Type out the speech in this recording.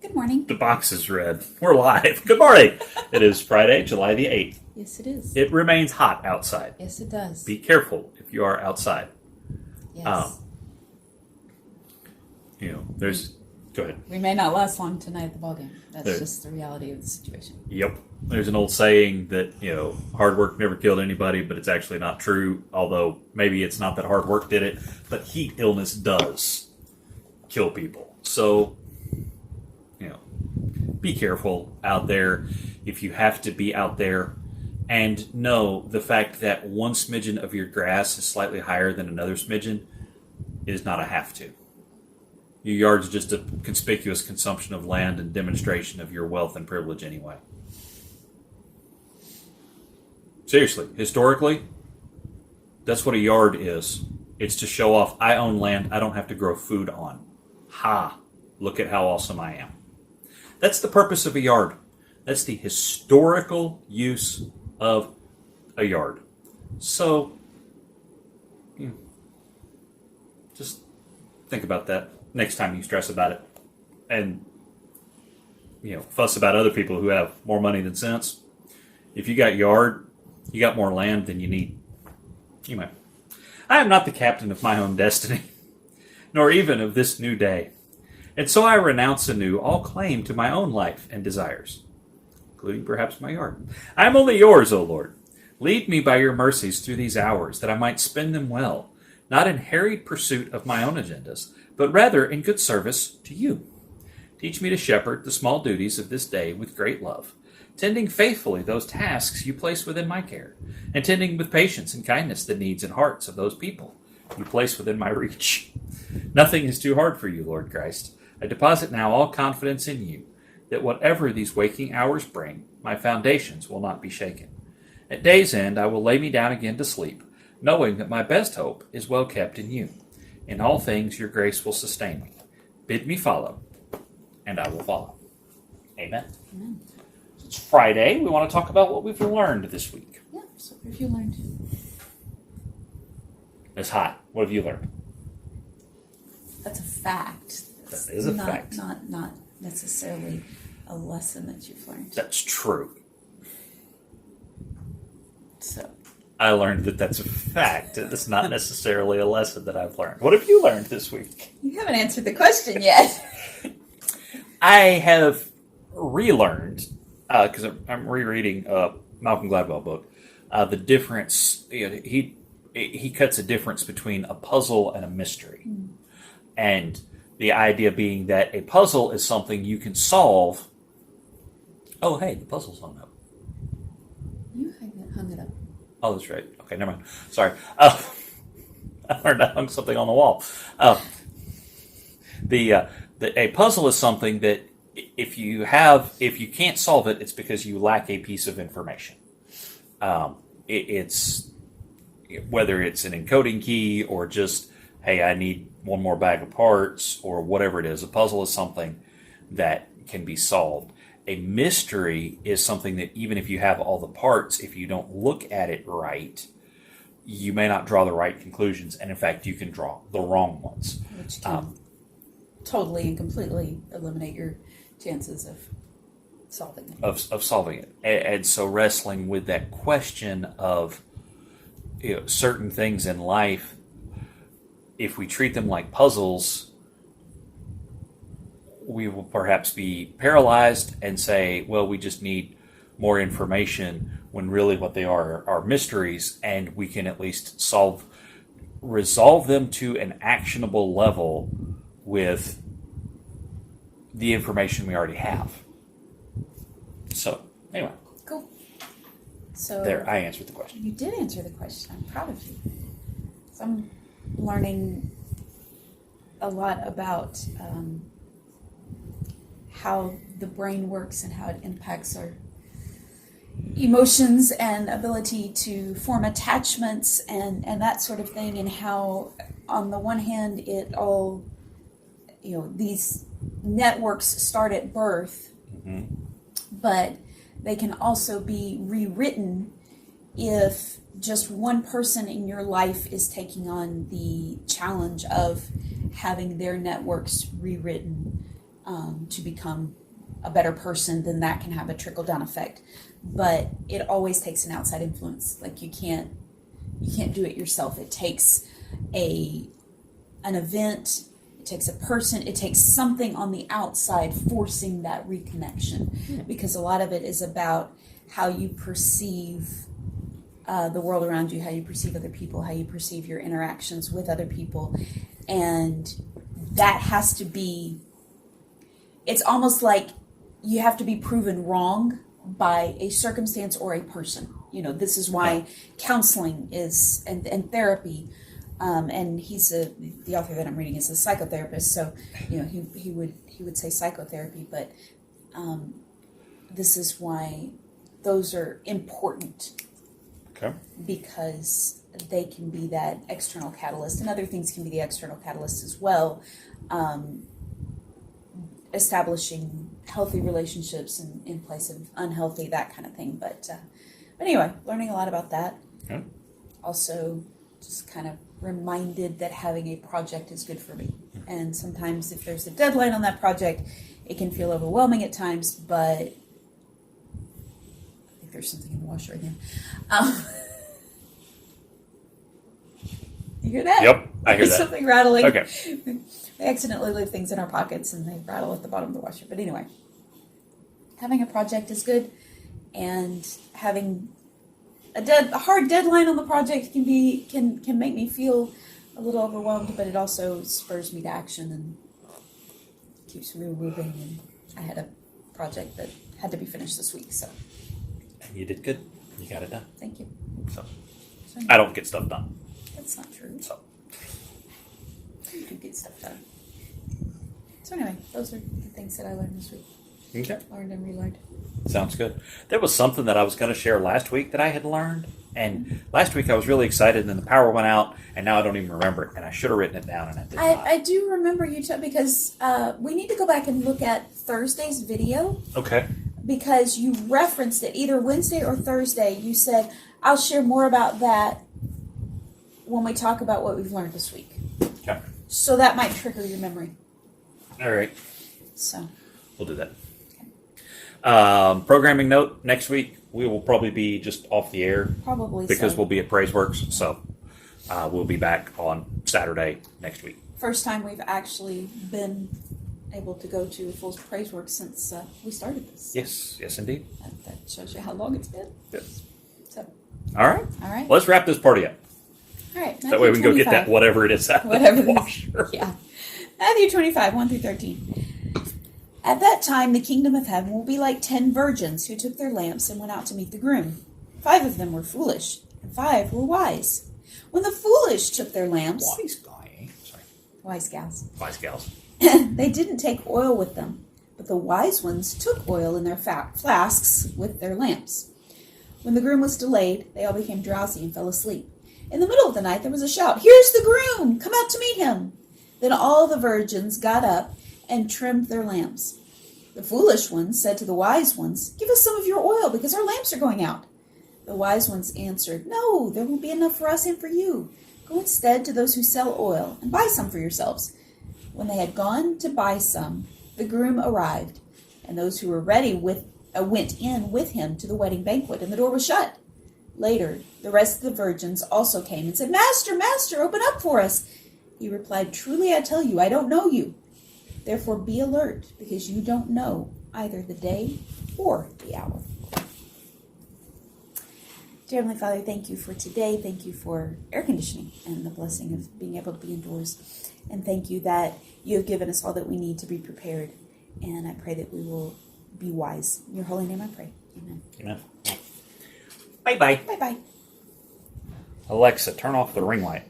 Good morning. The box is red. We're live. Good morning. It is Friday, July the 8th. Yes, it is. It remains hot outside. Yes, it does. Be careful if you are outside. Yes. Go ahead. We may not last long tonight at the ballgame. That's There- just the reality of the situation. Yep. There's an old saying that, hard work never killed anybody, but it's actually not true. Although maybe it's not that hard work did it, but heat illness does kill people. So, be careful out there if you have to be out there. And know the fact that one smidgen of your grass is slightly higher than another smidgen is not a have to. Your yard's just a conspicuous consumption of land and demonstration of your wealth and privilege anyway. Seriously, historically, that's what a yard is. It's to show off, I own land I don't have to grow food on. Ha! Look at how awesome I am. That's the purpose of a yard. That's the historical use of a yard. So, just think about that next time you stress about it. And, fuss about other people who have more money than sense. If you got yard, you got more land than you need. Anyway, I am not the captain of my own destiny, nor even of this new day. And so I renounce anew all claim to my own life and desires, including perhaps my yard. I am only yours, O Lord. Lead me by your mercies through these hours, that I might spend them well, not in harried pursuit of my own agendas, but rather in good service to you. Teach me to shepherd the small duties of this day with great love, tending faithfully those tasks you place within my care, and tending with patience and kindness the needs and hearts of those people you place within my reach. Nothing is too hard for you, Lord Christ. I deposit now all confidence in you, that whatever these waking hours bring, my foundations will not be shaken. At day's end I will lay me down again to sleep, knowing that my best hope is well kept in you. In all things your grace will sustain me. Bid me follow, and I will follow. Amen. Amen. It's Friday. We want to talk about what we've learned this week. Yeah, so what have you learned? It's hot. What have you learned? That's a fact. That is a fact. Not necessarily a lesson that you've learned. That's true. So, I learned that that's a fact. It's not necessarily a lesson that I've learned. What have you learned this week? you haven't answered the question yet. I have relearned, because I'm rereading a Malcolm Gladwell book, the difference. He cuts a difference between a puzzle and a mystery. And the idea being that a puzzle is something you can solve. Oh, hey, the puzzle's hung up. You hung it up. Oh, that's right. Okay, never mind. Sorry. I learned I hung something on the wall. A puzzle is something that if you can't solve it, it's because you lack a piece of information. It's whether it's an encoding key or just, hey, I need one more bag of parts or whatever it is. A puzzle is something that can be solved. A mystery is something that even if you have all the parts, if you don't look at it right, you may not draw the right conclusions. And in fact, you can draw the wrong ones. Which can totally and completely eliminate your chances of solving it. Of solving it. And so wrestling with that question of certain things in life, if we treat them like puzzles, we will perhaps be paralyzed and say, well, we just need more information, when really what they are mysteries, and we can at least resolve them to an actionable level with the information we already have. So, anyway. Cool. So there, I answered the question. You did answer the question. I'm proud of you. So I'm learning a lot about how the brain works and how it impacts our emotions and ability to form attachments and that sort of thing, and how on the one hand it all, these networks start at birth, but they can also be rewritten if just one person in your life is taking on the challenge of having their networks rewritten. to become a better person, then that can have a trickle down effect. But it always takes an outside influence. Like you can't do it yourself. It takes an event, it takes a person, it takes something on the outside forcing that reconnection, because a lot of it is about how you perceive the world around you, how you perceive other people, how you perceive your interactions with other people. And that has to be, it's almost like you have to be proven wrong by a circumstance or a person. This is why counseling is, and therapy, and the author that I'm reading is a psychotherapist, so he would say psychotherapy, but this is why those are important. Okay. Because they can be that external catalyst, and other things can be the external catalyst as well. Establishing healthy relationships in place of unhealthy, that kind of thing. But anyway, learning a lot about that. Okay. Also, just kind of reminded that having a project is good for me. And sometimes if there's a deadline on that project, it can feel overwhelming at times, but I think there's something in the washer again. You hear that? Yep, I hear There's that. something rattling. Okay. We accidentally leave things in our pockets and they rattle at the bottom of the washer. But anyway, having a project is good, and having a hard deadline on the project can make me feel a little overwhelmed, but it also spurs me to action and keeps me moving. And I had a project that had to be finished this week, so And you did good. You got it done. thank you. So I don't get stuff done. That's not true. So You do get stuff done. So anyway, those are the things that I learned this week. okay. Learned and relearned. Sounds good. There was something that I was going to share last week that I had learned, and last week I was really excited, and then the power went out, and now I don't even remember it, and I should have written it down, and I did not. I do remember you because we need to go back and look at Thursday's video, Okay. because you referenced it either Wednesday or Thursday. You said, I'll share more about that when we talk about what we've learned this week. Okay. So that might trigger your memory. All right. So We'll do that. Programming note, next week we will probably be just off the air probably because so. we'll be at PraiseWorks, so we'll be back on Saturday next week. First time we've actually been able to go to full PraiseWorks since we started this. Yes, indeed. That shows you how long it's been. Yes. So, All right. all right. Let's wrap this party up. All right. That way we can go get 25. that whatever it is out of Whatever the it is. washer. Yeah. Matthew 25, 1 through 13. At that time, the kingdom of heaven will be like 10 virgins who took their lamps and went out to meet the groom. 5 of them were foolish, and 5 were wise. When the foolish took their lamps, Wise guy, eh? Sorry. wise gals, Wise gals. they didn't take oil with them, but the wise ones took oil in their flasks with their lamps. When the groom was delayed, they all became drowsy and fell asleep. In the middle of the night, there was a shout, "Here's the groom! Come out to meet him!" Then all the virgins got up and trimmed their lamps. The foolish ones said to the wise ones, "Give us some of your oil, because our lamps are going out." The wise ones answered, "No, there won't be enough for us and for you. Go instead to those who sell oil and buy some for yourselves." When they had gone to buy some, the groom arrived, and those who were ready went in with him to the wedding banquet, and the door was shut. Later, the rest of the virgins also came and said, "Master, Master, open up for us." He replied, "Truly I tell you, I don't know you. Therefore be alert, because you don't know either the day or the hour." Dear Heavenly Father, thank you for today. Thank you for air conditioning and the blessing of being able to be indoors. And thank you that you have given us all that we need to be prepared. And I pray that we will be wise. In your holy name I pray. Amen. Amen. Bye-bye. Bye-bye. Alexa, turn off the ring light.